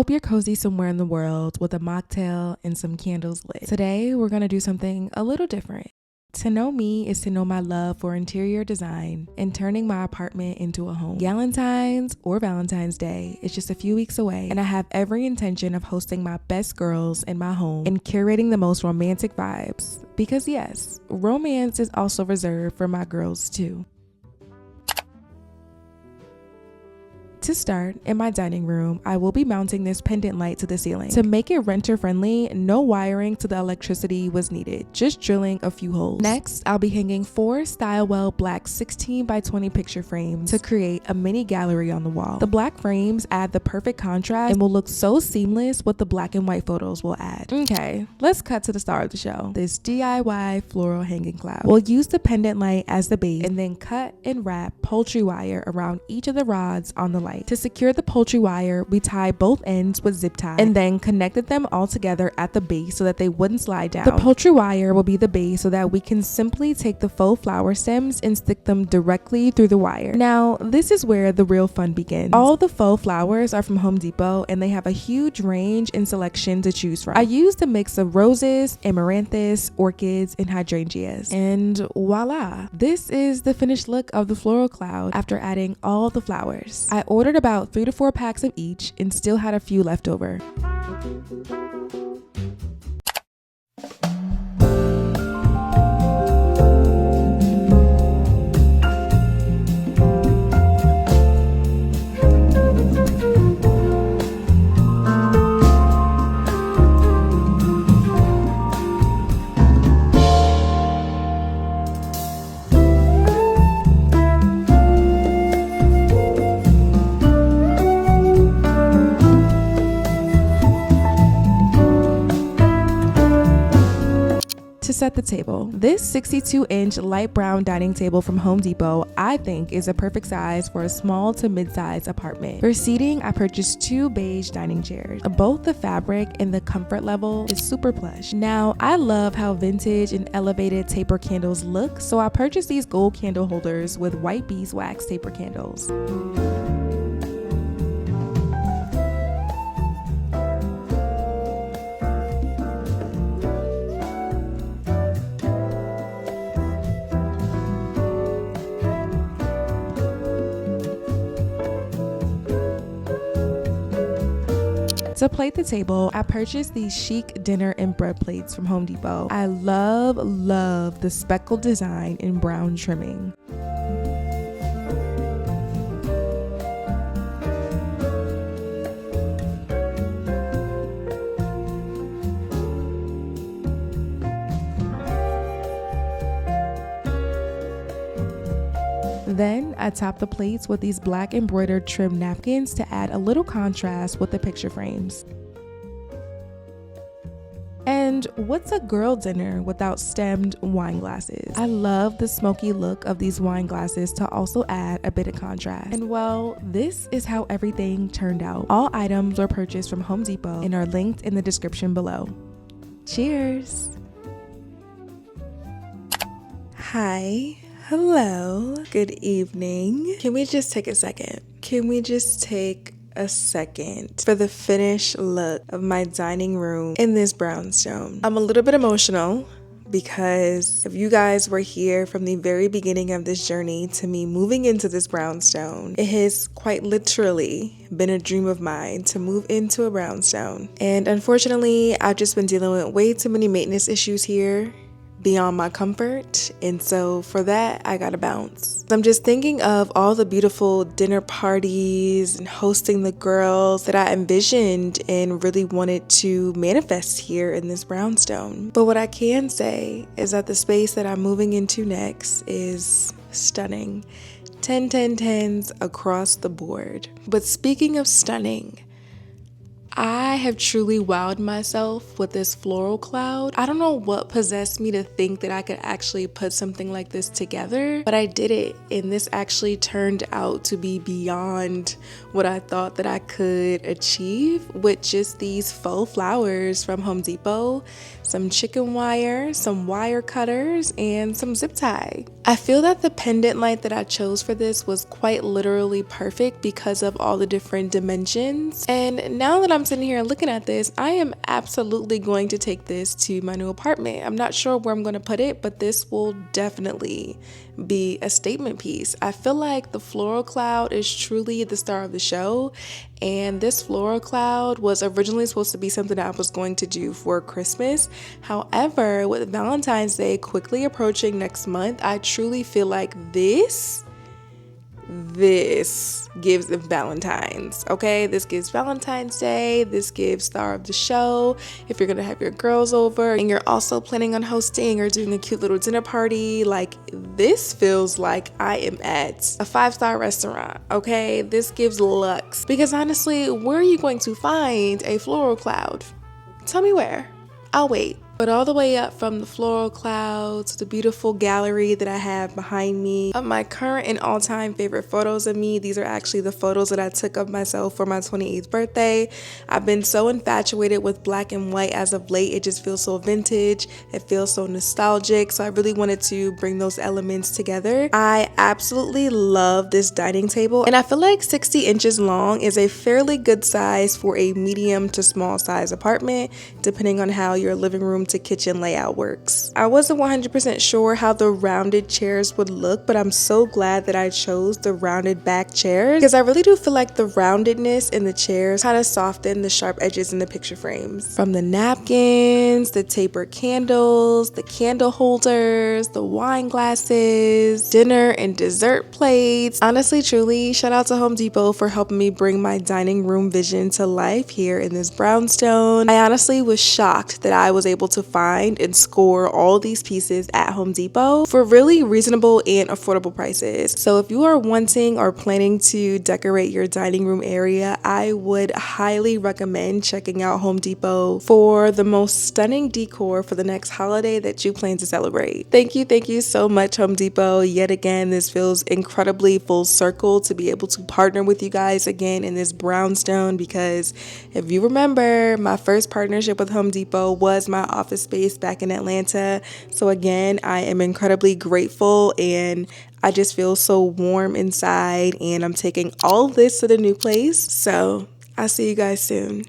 hope you're cozy somewhere in the world with a mocktail and some candles lit. Today, we're gonna do something a little different. To know me is to know my love for interior design and turning my apartment into a home. Galentine's or Valentine's Day is just a few weeks away, and I have every intention of hosting my best girls in my home and curating the most romantic vibes. Because yes, romance is also reserved for my girls too. To start, in my dining room, I will be mounting this pendant light to the ceiling. To make it renter friendly, no wiring to the electricity was needed, just drilling a few holes. Next, I'll be hanging 4 Stylewell black 16 by 20 picture frames to create a mini gallery on the wall. The black frames add the perfect contrast and will look so seamless what the black and white photos will add. Okay, let's cut to the star of the show, this DIY floral hanging cloud. We'll use the pendant light as the base and then cut and wrap poultry wire around each of the rods on the light. To secure the poultry wire, we tie both ends with zip tie and then connected them all together at the base so that they wouldn't slide down. The poultry wire will be the base so that we can simply take the faux flower stems and stick them directly through the wire. Now, this is where the real fun begins. All the faux flowers are from Home Depot and they have a huge range and selection to choose from. I used a mix of roses, amaranthus, orchids, and hydrangeas. And voila! This is the finished look of the floral cloud after adding all the flowers. I ordered about 3 to 4 packs of each and still had a few left over. To set the table, this 62-inch light brown dining table from Home Depot I think is a perfect size for a small to mid-size apartment. For seating, I purchased 2 beige dining chairs. Both the fabric and the comfort level is super plush. Now, I love how vintage and elevated taper candles look, so I purchased these gold candle holders with white beeswax taper candles. To plate the table, I purchased these chic dinner and bread plates from Home Depot. I love the speckled design in brown trimming. Then I top the plates with these black embroidered trim napkins to add a little contrast with the picture frames. And what's a girl dinner without stemmed wine glasses? I love the smoky look of these wine glasses to also add a bit of contrast. And well, this is how everything turned out. All items were purchased from Home Depot and are linked in the description below. Cheers! Hi. Hello, good evening. Can we just take a second? Can we just take a second for the finished look of my dining room in this brownstone? I'm a little bit emotional because if you guys were here from the very beginning of this journey to me moving into this brownstone, it has quite literally been a dream of mine to move into a brownstone. And unfortunately, I've just been dealing with way too many maintenance issues here beyond my comfort, and so for that I gotta bounce. I'm just thinking of all the beautiful dinner parties and hosting the girls that I envisioned and really wanted to manifest here in this brownstone. But what I can say is that the space that I'm moving into next is stunning. 10 10 10s across the board. But speaking of stunning, I have truly wowed myself with this floral cloud. I don't know what possessed me to think that I could actually put something like this together, but I did it, and this actually turned out to be beyond what I thought that I could achieve with just these faux flowers from Home Depot. some chicken wire, some wire cutters, and some zip tie. I feel that the pendant light that I chose for this was quite literally perfect because of all the different dimensions. And now that I'm sitting here looking at this, I am absolutely going to take this to my new apartment. I'm not sure where I'm going to put it, but this will definitely be a statement piece. I feel like the floral cloud is truly the star of the show, and this floral cloud was originally supposed to be something I was going to do for Christmas. However, with Valentine's Day quickly approaching next month, I truly feel like this gives Valentine's, okay? This gives Valentine's Day. This gives star of the show. If you're gonna have your girls over and you're also planning on hosting or doing a cute little dinner party, like this feels like I am at a 5-star restaurant, okay? This gives luxe. Because honestly, where are you going to find a floral cloud? Tell me where. I'll wait. But all the way up from the floral clouds, the beautiful gallery that I have behind me, of my current and all-time favorite photos of me. These are actually the photos that I took of myself for my 28th birthday. I've been so infatuated with black and white as of late. It just feels so vintage. It feels so nostalgic. So I really wanted to bring those elements together. I absolutely love this dining table, and I feel like 60 inches long is a fairly good size for a medium to small size apartment, depending on how your living room to kitchen layout works. I wasn't 100% sure how the rounded chairs would look, but I'm so glad that I chose the rounded back chairs because I really do feel like the roundedness in the chairs kind of soften the sharp edges in the picture frames. From the napkins, the tapered candles, the candle holders, the wine glasses, dinner and dessert plates. Honestly, truly, shout out to Home Depot for helping me bring my dining room vision to life here in this brownstone. I honestly was shocked that I was able to find and score all these pieces at Home Depot for really reasonable and affordable prices. So if you are wanting or planning to decorate your dining room area, I would highly recommend checking out Home Depot for the most stunning decor for the next holiday that you plan to celebrate. Thank you so much, Home Depot. Yet again, this feels incredibly full circle to be able to partner with you guys again in this brownstone, because if you remember, my first partnership with Home Depot was my office space back in Atlanta. So again, I am incredibly grateful, and I just feel so warm inside, and I'm taking all of this to the new place. So I'll see you guys soon.